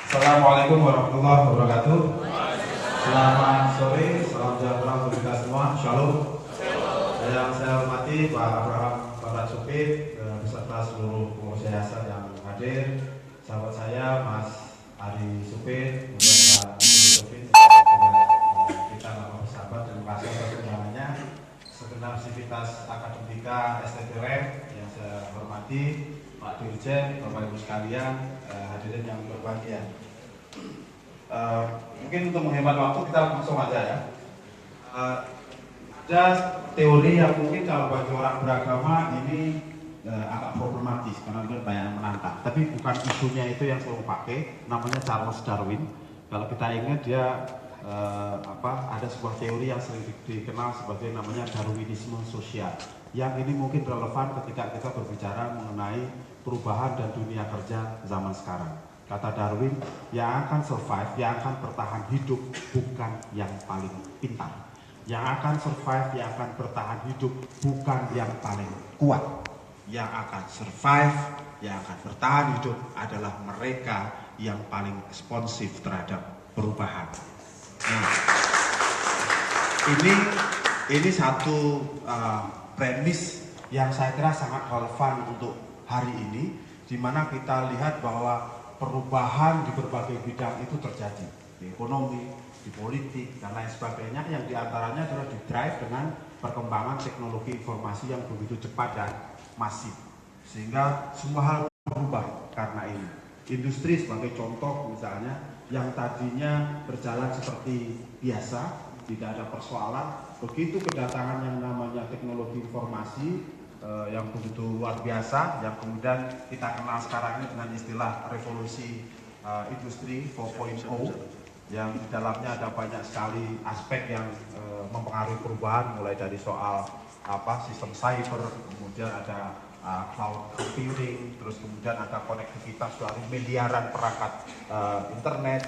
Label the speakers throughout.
Speaker 1: Assalamualaikum warahmatullahi wabarakatuh. Selamat sore, salam sejahtera untuk kita semua. Shalom. Yang saya hormati Pak Abraham, Bapak Supir, beserta seluruh pengurus yayasan yang hadir, sahabat saya Mas Ari Supir, kemudian Pak Supir, kita lama bersahabat. Terima kasih atas undangannya. Segenap sivitas akademika STTRM yang saya hormati, Pak Dirjen, Bapak Ibu sekalian, hadirin yang berbahagia. Mungkin untuk menghemat waktu kita langsung aja ya. Ada teori yang mungkin kalau bagi orang beragama ini agak problematis karena banyak yang menantang. Tapi bukan isunya itu yang selalu pakai, namanya Charles Darwin. Kalau kita ingat dia ada sebuah teori yang sering dikenal sebagai namanya Darwinisme sosial. Yang ini mungkin relevan ketika kita berbicara mengenai perubahan dan dunia kerja zaman sekarang. Kata Darwin, yang akan survive, yang akan bertahan hidup bukan yang paling pintar. Yang akan survive, yang akan bertahan hidup bukan yang paling kuat. Yang akan survive, yang akan bertahan hidup adalah mereka yang paling responsif terhadap perubahan. Nah, ini satu premis yang saya kira sangat relevan untuk hari ini, di mana kita lihat bahwa perubahan di berbagai bidang itu terjadi, di ekonomi, di politik, dan lain sebagainya, yang diantaranya adalah di-drive dengan perkembangan teknologi informasi yang begitu cepat dan masif, sehingga semua hal berubah karena ini. Industri sebagai contoh misalnya, yang tadinya berjalan seperti biasa, tidak ada persoalan, begitu kedatangan yang namanya teknologi informasi yang begitu luar biasa, yang kemudian kita kenal sekarang ini dengan istilah revolusi industri 4.0, yang di dalamnya ada banyak sekali aspek yang mempengaruhi perubahan, mulai dari soal sistem cyber, kemudian ada cloud computing, terus kemudian ada konektivitas dari miliaran perangkat internet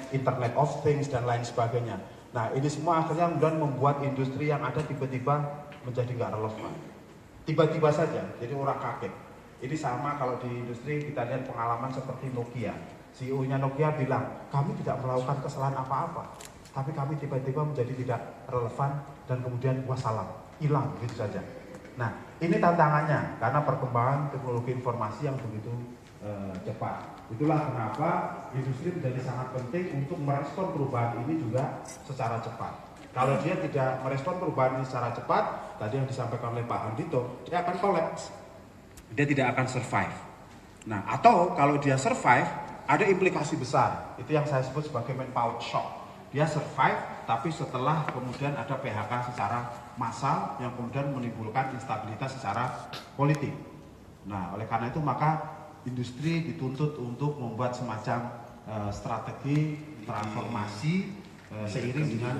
Speaker 1: of things dan lain sebagainya. Nah, ini semua akhirnya kemudian membuat industri yang ada tiba-tiba menjadi nggak relevan. Tiba-tiba saja, jadi orang kaget. Ini sama kalau di industri kita lihat pengalaman seperti Nokia. CEO-nya Nokia bilang, kami tidak melakukan kesalahan apa-apa, tapi kami tiba-tiba menjadi tidak relevan dan kemudian wassalam, hilang gitu saja. Nah, ini tantangannya karena perkembangan teknologi informasi yang begitu cepat. Itulah kenapa industri menjadi sangat penting untuk merespon perubahan ini juga secara cepat. Kalau dia tidak merespon perubahan ini secara cepat, tadi yang disampaikan oleh Pak Handito, dia akan collapse. Dia tidak akan survive. Nah, atau kalau dia survive, ada implikasi besar. Itu yang saya sebut sebagai manpower shock. Dia survive, tapi setelah kemudian ada PHK secara massal yang kemudian menimbulkan instabilitas secara politik. Nah, oleh karena itu maka industri dituntut untuk membuat semacam strategi transformasi seiring dengan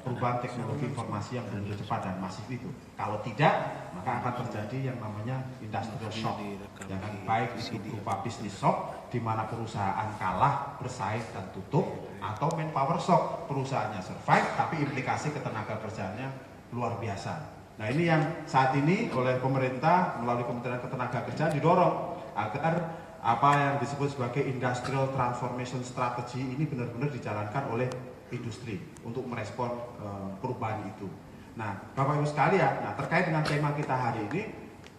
Speaker 1: perubahan teknologi informasi yang begitu cepat dan masif itu. Kalau tidak, maka akan terjadi yang namanya industrial shock. Yang baik itu berupa bisnis shock, di mana perusahaan kalah, bersaing dan tutup, atau manpower shock, perusahaannya survive, tapi implikasi ketenaga kerjaannya luar biasa. Nah, ini yang saat ini oleh pemerintah melalui Kementerian Ketenagakerjaan didorong agar apa yang disebut sebagai industrial transformation strategy ini benar-benar dijalankan oleh industri untuk merespon perubahan itu. Nah, Bapak Ibu sekalian, terkait dengan tema kita hari ini,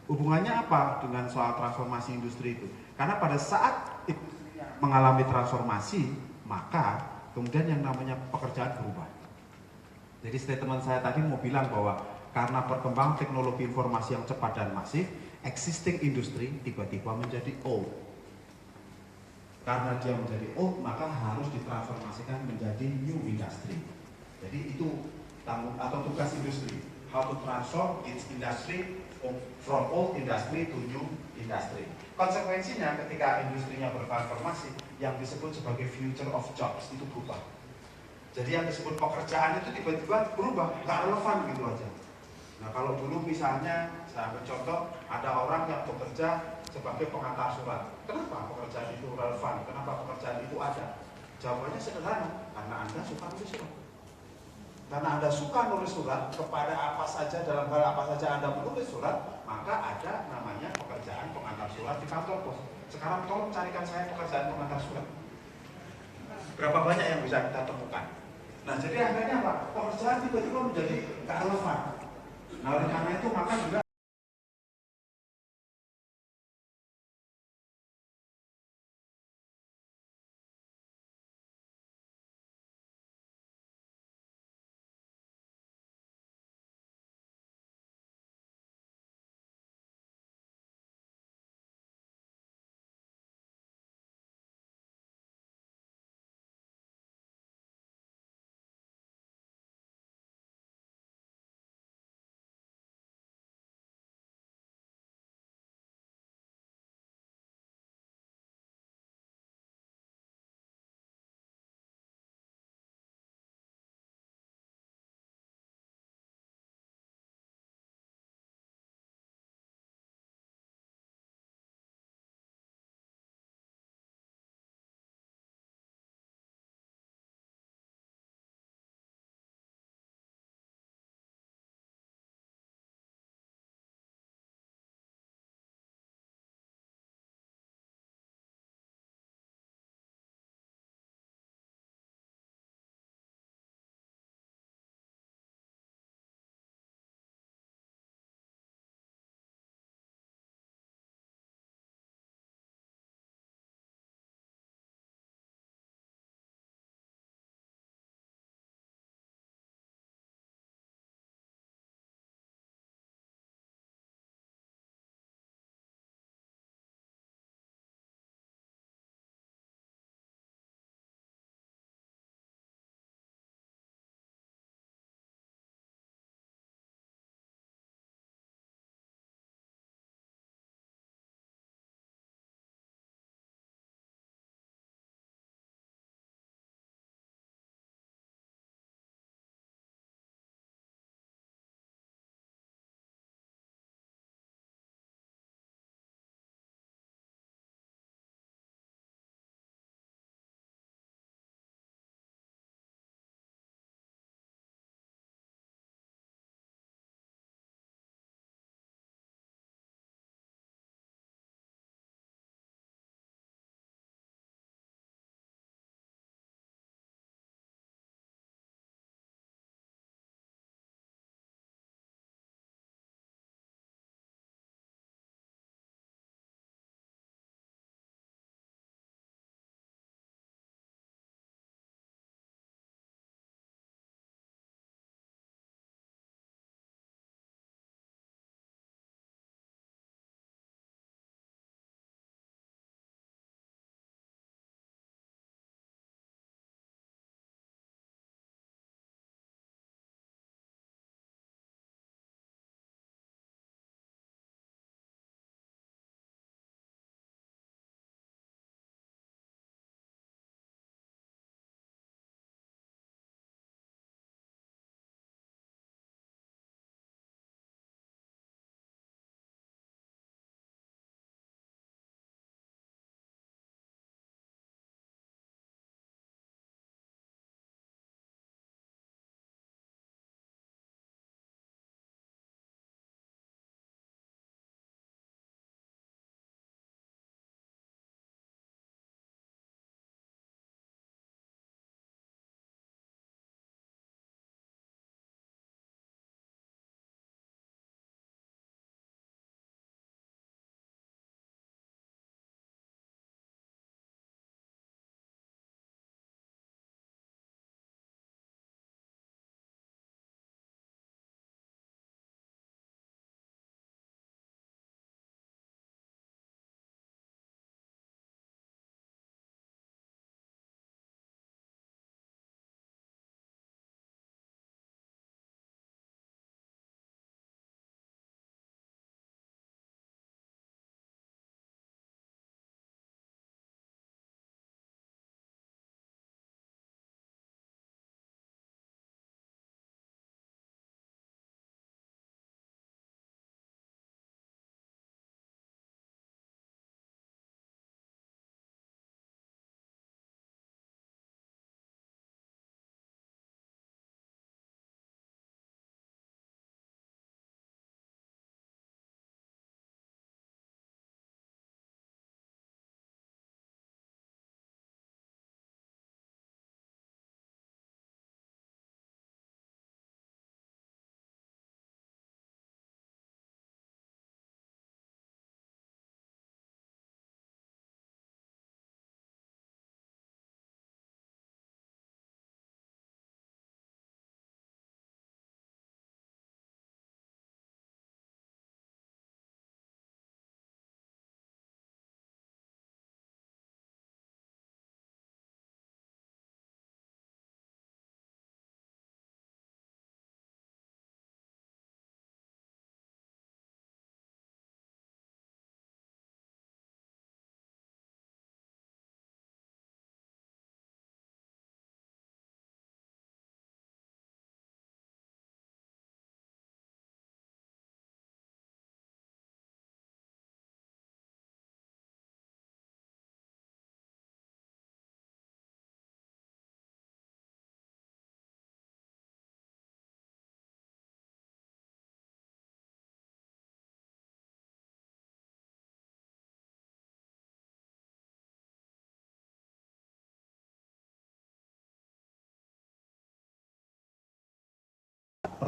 Speaker 1: hubungannya apa dengan soal transformasi industri itu? Karena pada saat mengalami transformasi, maka kemudian yang namanya pekerjaan berubah. Jadi statement saya tadi mau bilang bahwa karena perkembangan teknologi informasi yang cepat dan masif, existing industry tiba-tiba menjadi old. Karena dia menjadi old, maka harus ditransformasikan menjadi new industry. Jadi itu atau tugas industri, how to transform its industry from old industry to new industry. Konsekuensinya ketika industrinya bertransformasi, yang disebut sebagai future of jobs itu berubah. Jadi yang disebut pekerjaan itu tiba-tiba berubah, nggak relevan gitu aja. Nah, kalau dulu misalnya saya ambil contoh, ada orang yang bekerja sebagai pengantar surat. Kenapa pekerjaan itu relevan? Kenapa pekerjaan itu ada? Jawabannya sederhana, karena Anda suka nulis surat. Karena Anda suka nulis surat, kepada apa saja, dalam hal apa saja Anda menulis surat, maka ada namanya pekerjaan pengantar surat di kantor pos. Sekarang tolong carikan saya pekerjaan pengantar surat. berapa banyak yang bisa kita temukan. Nah, jadi akhirnya apa? Pekerjaan tiba-tiba menjadi nggak relevan. Nah, oleh karena itu maka juga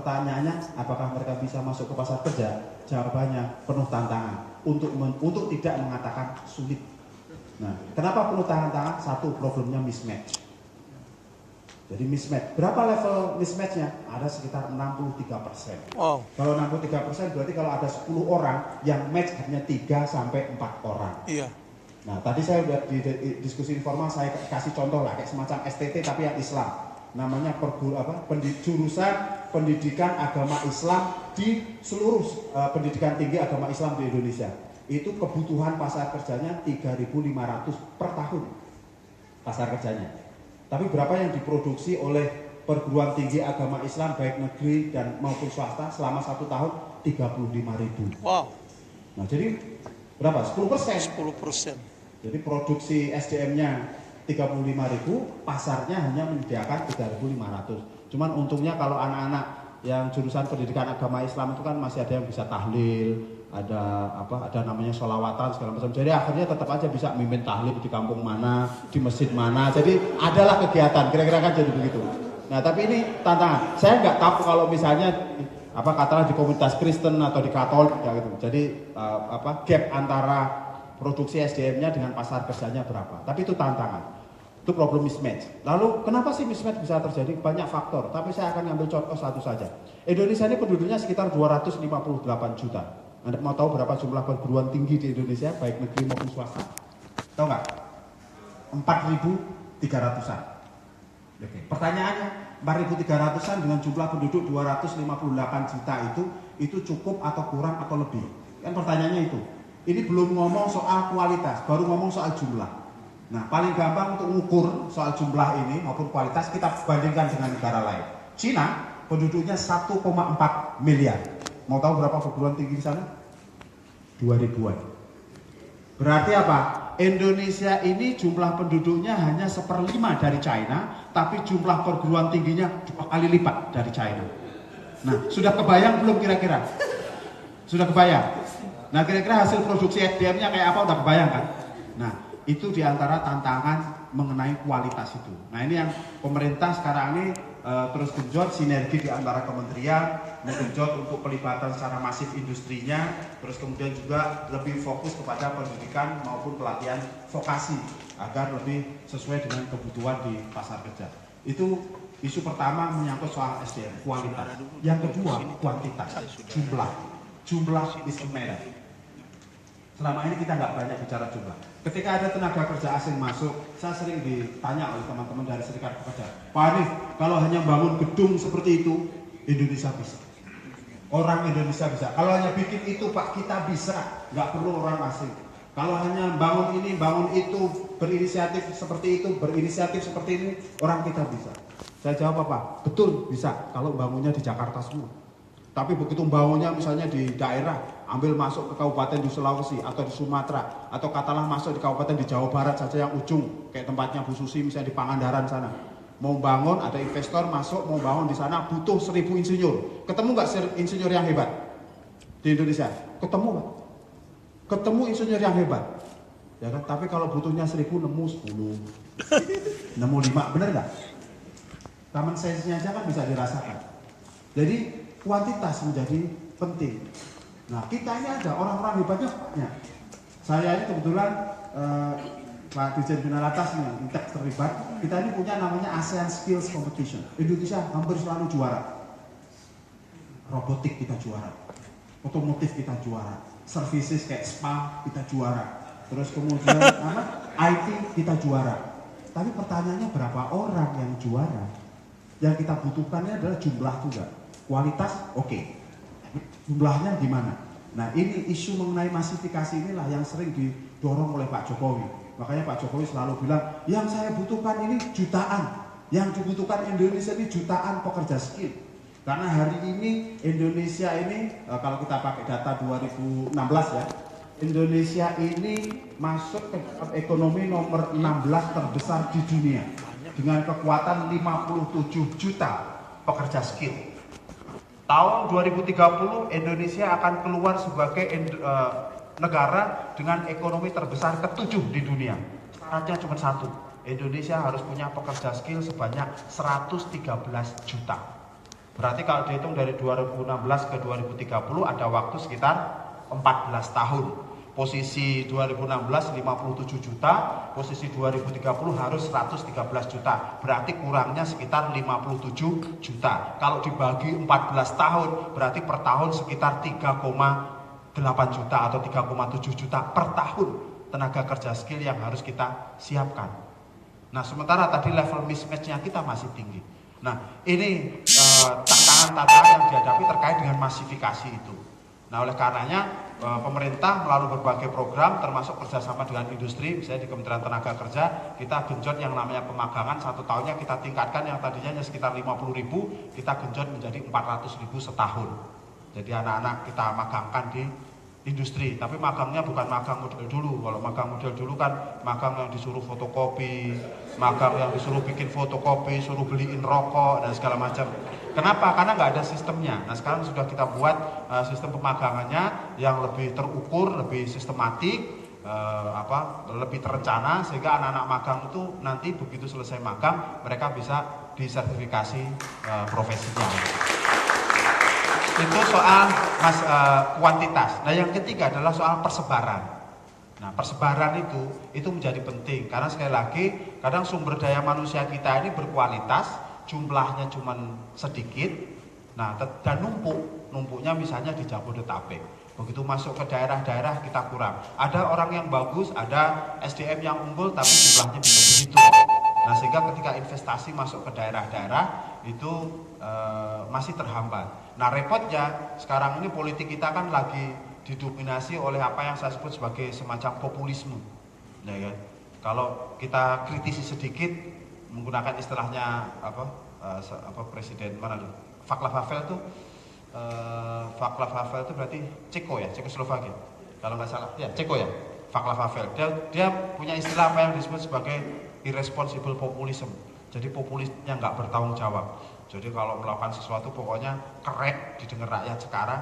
Speaker 1: pertanyaannya, apakah mereka bisa masuk ke pasar kerja? Jawabannya penuh tantangan. Untuk tidak mengatakan sulit. Nah, kenapa penuh tantangan? Satu, problemnya mismatch. Jadi mismatch. Berapa level mismatchnya? Ada sekitar 63%.
Speaker 2: Wow.
Speaker 1: Kalau 63% berarti kalau ada 10 orang yang match hanya 3 sampai 4 orang.
Speaker 2: Iya.
Speaker 1: Nah, tadi saya udah di diskusi informal saya kasih contoh lah kayak semacam STT tapi yang Islam. Namanya jurusan pendidikan agama Islam di seluruh pendidikan tinggi agama Islam di Indonesia. Itu kebutuhan pasar kerjanya 3.500 per tahun pasar kerjanya. Tapi berapa yang diproduksi oleh perguruan tinggi agama Islam baik negeri dan maupun swasta selama 1 tahun? 35.000.
Speaker 2: Wow.
Speaker 1: Nah, jadi berapa? 10%.
Speaker 2: 10%.
Speaker 1: Jadi produksi SDM-nya 35.000, pasarnya hanya menyediakan 3.500. Cuman untungnya kalau anak-anak yang jurusan pendidikan agama Islam itu kan masih ada yang bisa tahlil, ada namanya sholawatan segala macam. Jadi akhirnya tetap aja bisa mimpin tahlil di kampung mana, di masjid mana. Jadi adalah kegiatan, kira-kira kan jadi begitu. Nah, tapi ini tantangan. Saya nggak tahu kalau misalnya katakanlah di komunitas Kristen atau di Katolik ya gitu. Jadi gap antara produksi SDM-nya dengan pasar kerjanya berapa. Tapi itu tantangan. Itu problem mismatch. Lalu kenapa sih mismatch bisa terjadi? Banyak faktor, tapi saya akan ambil contoh satu saja. Indonesia ini penduduknya sekitar 258 juta. Anda mau tahu berapa jumlah perguruan tinggi di Indonesia, baik negeri maupun swasta? Tahu nggak? 4.300-an. Oke. Pertanyaannya, 4.300-an dengan jumlah penduduk 258 juta itu cukup atau kurang atau lebih? Kan pertanyaannya itu. Ini belum ngomong soal kualitas, baru ngomong soal jumlah. Nah, paling gampang untuk mengukur soal jumlah ini maupun kualitas kita bandingkan dengan negara lain. Cina penduduknya 1,4 miliar. Mau tahu berapa perguruan tinggi di sana? 2.000-an. Berarti apa? Indonesia ini jumlah penduduknya hanya 1/5 dari China, tapi jumlah perguruan tingginya 2 kali lipat dari China. Nah, sudah kebayang belum kira-kira? Sudah kebayang? Nah, kira-kira hasil produksi SDM-nya kayak apa? Udah kebayang kan? Nah, itu diantara tantangan mengenai kualitas itu. Nah, ini yang pemerintah sekarang ini terus genjot sinergi di antara kementerian, menggenjot untuk pelibatan secara masif industrinya, terus kemudian juga lebih fokus kepada pendidikan maupun pelatihan vokasi agar lebih sesuai dengan kebutuhan di pasar kerja. Itu isu pertama menyangkut soal SDM, kualitas. Yang kedua, kuantitas, jumlah. Jumlah is a matter. Selama ini kita nggak banyak bicara jumlah. Ketika ada tenaga kerja asing masuk, saya sering ditanya oleh teman-teman dari serikat pekerja, Pak Hanif, kalau hanya bangun gedung seperti itu, Indonesia bisa. Orang Indonesia bisa. Kalau hanya bikin itu, Pak, kita bisa. Nggak perlu orang asing. Kalau hanya bangun ini, bangun itu, berinisiatif seperti itu, berinisiatif seperti ini, orang kita bisa. Saya jawab apa? Betul, bisa. Kalau bangunnya di Jakarta semua. Tapi begitu bangunnya misalnya di daerah, ambil masuk ke kabupaten di Sulawesi atau di Sumatera, atau katalah masuk di kabupaten di Jawa Barat saja yang ujung, kayak tempatnya Bu Susi misalnya di Pangandaran sana. Mau bangun, ada investor masuk, mau bangun di sana, butuh 1.000 insinyur. Ketemu nggak insinyur yang hebat di Indonesia? Ketemu nggak? Ketemu insinyur yang hebat. Ya kan? Tapi kalau butuhnya 1.000, nemu 10, nemu 5, bener nggak? Common sense-nya aja kan bisa dirasakan. Jadi kuantitas menjadi penting. Nah, kita ini ada orang-orang hebatnya banyak. Saya ini kebetulan Pak Dirjen Bina Latas nih, Intek terlibat. Kita ini punya namanya ASEAN Skills Competition. Indonesia hampir selalu juara. Robotik kita juara, otomotif kita juara, services kayak spa kita juara. Terus kemudian IT kita juara. Tapi pertanyaannya berapa orang yang juara? Yang kita butuhkannya adalah jumlah juga. Kualitas oke. Jumlahnya gimana? Nah, ini isu mengenai masifikasi inilah yang sering didorong oleh Pak Jokowi. Makanya Pak Jokowi selalu bilang, yang saya butuhkan ini jutaan. Yang dibutuhkan Indonesia ini jutaan pekerja skill. Karena hari ini Indonesia ini, kalau kita pakai data 2016 ya, Indonesia ini masuk ke ekonomi nomor 16 terbesar di dunia. Dengan kekuatan 57 juta pekerja skill. Tahun 2030 Indonesia akan keluar sebagai negara dengan ekonomi terbesar ke-7 di dunia. Syaratnya cuma satu, Indonesia harus punya pekerja skill sebanyak 113 juta. Berarti kalau dihitung dari 2016 ke 2030 ada waktu sekitar 14 tahun. Posisi 2016 57 juta, posisi 2030 harus 113 juta. Berarti kurangnya sekitar 57 juta. Kalau dibagi 14 tahun, berarti per tahun sekitar 3,8 juta atau 3,7 juta per tahun tenaga kerja skill yang harus kita siapkan. Nah, sementara tadi level mismatch-nya kita masih tinggi. Nah, ini tantangan-tantangan yang dihadapi terkait dengan masifikasi itu. Nah, oleh karenanya pemerintah melalui berbagai program termasuk kerjasama dengan industri, misalnya di Kementerian Tenaga Kerja kita genjot yang namanya pemagangan 1 tahunnya kita tingkatkan, yang tadinya hanya sekitar 50.000 kita genjot menjadi 400.000 setahun. Jadi anak-anak kita magangkan di industri, tapi magangnya bukan magang model dulu. Kalau magang model dulu kan magang yang disuruh fotokopi, magang yang disuruh bikin fotokopi, suruh beliin rokok dan segala macam. Kenapa? Karena nggak ada sistemnya. Nah, sekarang sudah kita buat sistem pemagangannya yang lebih terukur, lebih sistematik, lebih terencana, sehingga anak-anak magang itu nanti begitu selesai magang mereka bisa disertifikasi profesinya. Itu soal kuantitas. Nah, yang ketiga adalah soal persebaran. Nah, persebaran itu menjadi penting karena sekali lagi kadang sumber daya manusia kita ini berkualitas, jumlahnya cuma sedikit. Nah, dan numpuknya misalnya di Jabodetabek. Begitu masuk ke daerah-daerah kita kurang. Ada orang yang bagus, ada SDM yang unggul, tapi jumlahnya bisa begitu. Nah, sehingga ketika investasi masuk ke daerah-daerah itu masih terhambat. Nah, repotnya sekarang ini politik kita kan lagi didominasi oleh apa yang saya sebut sebagai semacam populisme. Ya kan? Kalau kita kritisi sedikit menggunakan istilahnya presiden mana tuh? Václav Havel tuh Václav Havel itu berarti Ceko ya, Cekoslovakia. Kalau nggak salah, ya Ceko ya, Václav Havel. Dia punya istilah apa yang disebut sebagai irresponsible populism. Jadi populisnya nggak bertanggung jawab. Jadi kalau melakukan sesuatu pokoknya kerek didengar rakyat sekarang.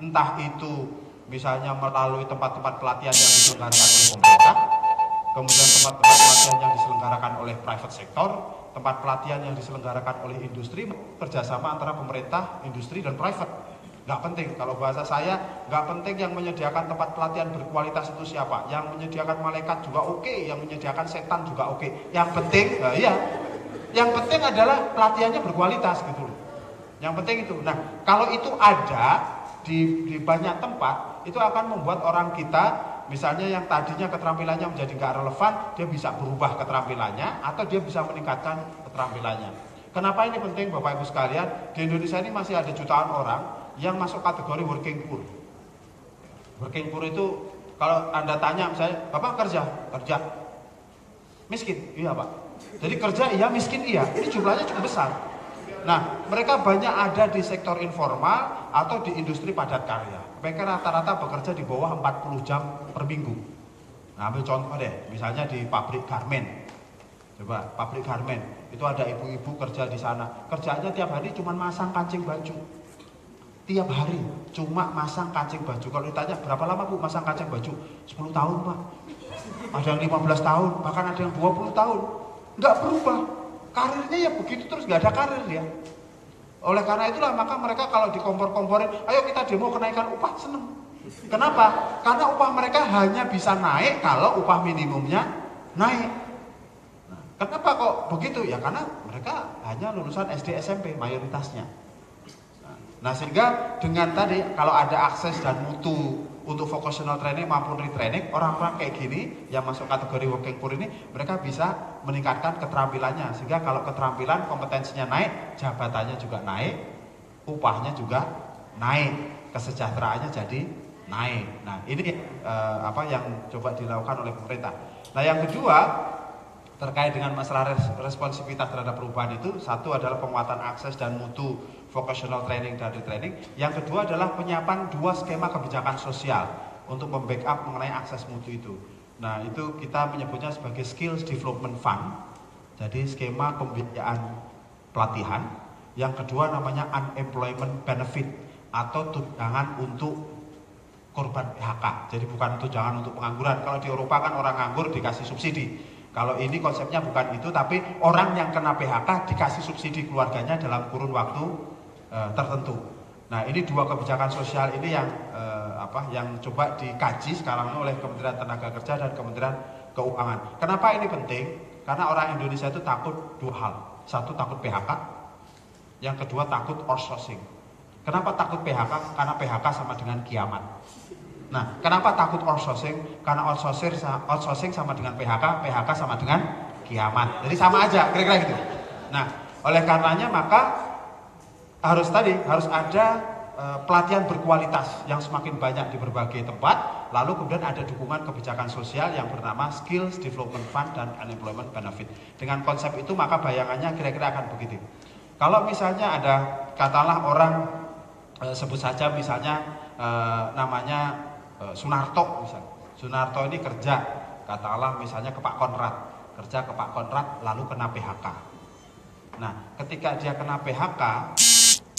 Speaker 1: entah itu misalnya melalui tempat-tempat pelatihan yang diselenggarakan oleh pemerintah, kemudian tempat-tempat pelatihan yang diselenggarakan oleh private sector, tempat pelatihan yang diselenggarakan oleh industri, kerjasama antara pemerintah, industri, dan private. Nggak penting, kalau bahasa saya, nggak penting yang menyediakan tempat pelatihan berkualitas itu siapa. Yang menyediakan malaikat juga oke, yang menyediakan setan juga oke. Yang penting, yang penting adalah pelatihannya berkualitas gitu loh. Yang penting itu. Nah, kalau itu ada di banyak tempat, itu akan membuat orang kita, misalnya yang tadinya keterampilannya menjadi nggak relevan, dia bisa berubah keterampilannya, atau dia bisa meningkatkan keterampilannya. Kenapa ini penting Bapak Ibu sekalian? Di Indonesia ini masih ada jutaan orang yang masuk kategori working poor. Working poor itu kalau Anda tanya misalnya, Bapak kerja? Miskin? Iya Pak. Jadi kerja iya, miskin iya. Ini jumlahnya cukup besar. Nah, mereka banyak ada di sektor informal atau di industri padat karya. Mereka rata-rata bekerja di bawah 40 jam per minggu. Nah, ambil contoh deh, misalnya di pabrik garment. Coba, pabrik garment, itu ada ibu-ibu kerja di sana. Kerjanya tiap hari cuma masang kancing baju. Tiap hari cuma masang kancing baju. Kalau ditanya berapa lama Bu masang kancing baju? 10 tahun Pak. Ada yang 15 tahun, bahkan ada yang 20 tahun. Nggak berubah. Karirnya ya begitu terus, nggak ada karir ya. Oleh karena itulah maka mereka kalau dikompor-komporin, ayo kita demo kenaikan upah, seneng. Kenapa? Karena upah mereka hanya bisa naik kalau upah minimumnya naik. Kenapa kok begitu? Ya karena mereka hanya lulusan SD SMP mayoritasnya. Nah sehingga dengan tadi kalau ada akses dan mutu untuk vocational training maupun retraining, orang-orang kayak gini yang masuk kategori working poor ini, mereka bisa meningkatkan keterampilannya. Sehingga kalau keterampilan kompetensinya naik, jabatannya juga naik, upahnya juga naik, kesejahteraannya jadi naik. Nah ini apa yang coba dilakukan oleh pemerintah. Nah yang kedua, terkait dengan masalah responsivitas terhadap perubahan itu, satu adalah penguatan akses dan mutu vocational training dan retraining. Yang kedua adalah penyiapan 2 skema kebijakan sosial untuk membackup mengenai akses mutu itu. Nah itu kita menyebutnya sebagai Skills Development Fund. Jadi skema pembiayaan pelatihan. Yang kedua namanya Unemployment Benefit atau tunjangan untuk korban PHK. Jadi bukan tunjangan untuk pengangguran. Kalau di Eropa kan orang nganggur dikasih subsidi. Kalau ini konsepnya bukan itu, tapi orang yang kena PHK dikasih subsidi keluarganya dalam kurun waktu tertentu. Nah, ini 2 kebijakan sosial ini yang yang coba dikaji sekarang oleh Kementerian Tenaga Kerja dan Kementerian Keuangan. Kenapa ini penting? Karena orang Indonesia itu takut 2 hal. Satu, takut PHK. Yang kedua, takut outsourcing. Kenapa takut PHK? Karena PHK sama dengan kiamat. Nah, kenapa takut outsourcing? Karena outsourcing sama dengan PHK, PHK sama dengan kiamat. Jadi sama aja, kira-kira gitu. Nah, oleh karenanya maka harus ada pelatihan berkualitas yang semakin banyak di berbagai tempat. Lalu kemudian ada dukungan kebijakan sosial yang bernama Skills Development Fund dan Unemployment Benefit. Dengan konsep itu maka bayangannya kira-kira akan begitu. Kalau misalnya ada katakanlah orang sebut saja misalnya namanya Sunarto misalnya. Sunarto ini kerja, katakanlah misalnya ke Pak Konrad, kerja ke Pak Konrad lalu kena PHK. Nah, ketika dia kena PHK,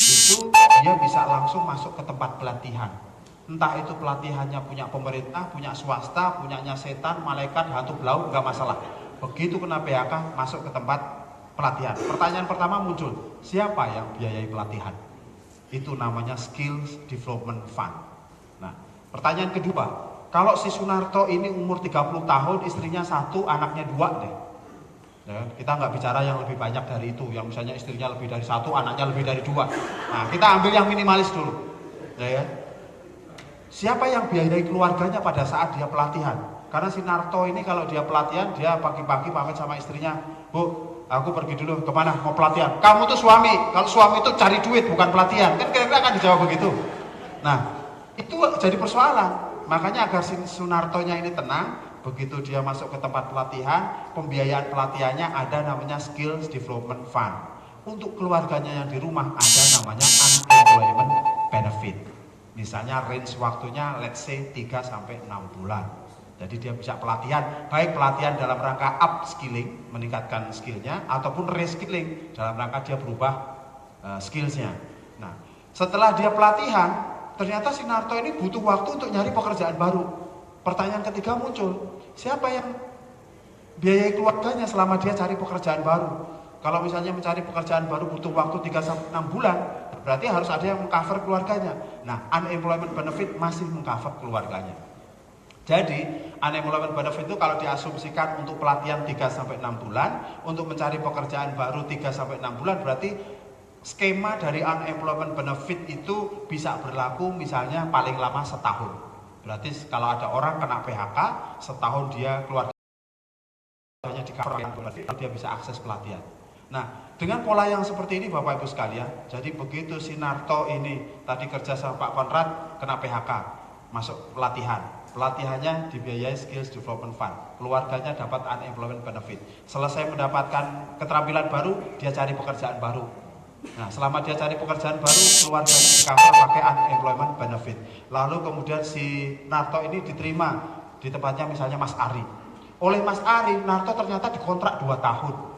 Speaker 1: itu dia bisa langsung masuk ke tempat pelatihan. Entah itu pelatihannya punya pemerintah, punya swasta, punyanya setan, malaikat, hantu blau, nggak masalah. Begitu kena PHK, masuk ke tempat pelatihan. Pertanyaan pertama muncul, siapa yang biayai pelatihan? Itu namanya Skills Development Fund. Nah, pertanyaan kedua, kalau si Sunarto ini umur 30 tahun, istrinya 1, anaknya 2 deh. Ya, kita nggak bicara yang lebih banyak dari itu, yang misalnya istrinya lebih dari 1, anaknya lebih dari 2. Nah, kita ambil yang minimalis dulu. Ya. Siapa yang biayai keluarganya pada saat dia pelatihan? Karena si Narto ini kalau dia pelatihan, dia pagi-pagi pamit sama istrinya, Bu, aku pergi dulu kemana? Mau pelatihan. Kamu tuh suami, kalau suami itu cari duit bukan pelatihan. Kan kira-kira akan dijawab begitu. Nah, itu jadi persoalan. Makanya agar si Sunartonya ini tenang, begitu dia masuk ke tempat pelatihan, pembiayaan pelatihannya ada namanya Skills Development Fund. Untuk keluarganya yang di rumah ada namanya Unemployment Benefit. Misalnya range waktunya let's say 3 sampai 6 bulan. Jadi dia bisa pelatihan, baik pelatihan dalam rangka upskilling, meningkatkan skillnya, ataupun reskilling dalam rangka dia berubah skillsnya. Nah, setelah dia pelatihan,
Speaker 2: ternyata si Narto ini butuh waktu untuk nyari pekerjaan baru. Pertanyaan ketiga muncul, siapa yang biayai keluarganya selama dia cari pekerjaan baru? Kalau misalnya mencari pekerjaan baru butuh waktu 3-6 bulan, berarti harus ada yang mengcover keluarganya. Nah, unemployment benefit masih mengcover keluarganya. Jadi, unemployment benefit itu kalau diasumsikan untuk pelatihan 3-6 bulan, untuk mencari pekerjaan baru 3-6 bulan, berarti skema dari unemployment benefit itu bisa berlaku misalnya paling lama setahun. Berarti kalau ada orang kena PHK, setahun dia keluarganya di cover, berarti dia bisa akses pelatihan. Nah, dengan pola yang seperti ini Bapak Ibu sekalian, jadi begitu si Narto ini tadi kerja sama Pak Konrad kena PHK, masuk pelatihan. Pelatihannya dibiayai Skills Development Fund. Keluarganya dapat unemployment benefit. Selesai mendapatkan keterampilan baru, dia cari pekerjaan baru. Nah, selama dia cari pekerjaan baru, keluarganya di-cover pakai unemployment benefit. Lalu kemudian si Narto ini diterima di tempatnya misalnya Mas Ari. Oleh Mas Ari, Narto ternyata dikontrak 2 tahun.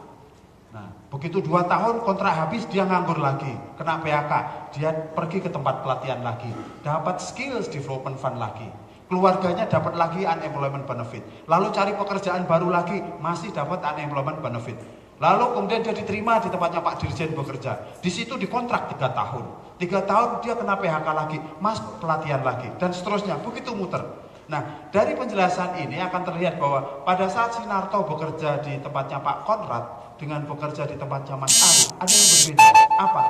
Speaker 2: Nah, begitu 2 tahun kontrak habis, dia nganggur lagi, kena PHK, dia pergi ke tempat pelatihan lagi, dapat Skills Development Fund lagi, keluarganya dapat lagi unemployment benefit, lalu cari pekerjaan baru lagi, masih dapat unemployment benefit, lalu kemudian dia diterima di tempatnya Pak Dirjen bekerja, di situ dikontrak 3 tahun, 3 tahun dia kena PHK lagi, masuk pelatihan lagi, dan seterusnya, begitu muter. Nah, dari penjelasan ini akan terlihat bahwa pada saat si Narto bekerja di tempatnya Pak Konrad dengan bekerja di tempatnya Mas Ari, ada yang berbeda. Apa?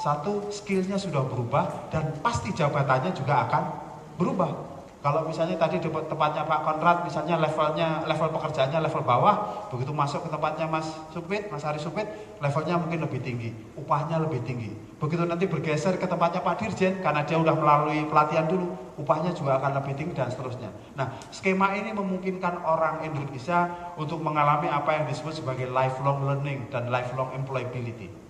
Speaker 2: Satu, skillnya sudah berubah dan pasti jabatannya juga akan berubah. Kalau misalnya tadi di tempatnya Pak Konrad, misalnya level pekerjaannya level bawah, begitu masuk ke tempatnya Mas Ari Supit, levelnya mungkin lebih tinggi, upahnya lebih tinggi. Begitu nanti bergeser ke tempatnya Pak Dirjen, karena dia udah melalui pelatihan dulu, upahnya juga akan lebih tinggi dan seterusnya. Nah, skema ini memungkinkan orang Indonesia untuk mengalami apa yang disebut sebagai lifelong learning dan lifelong employability.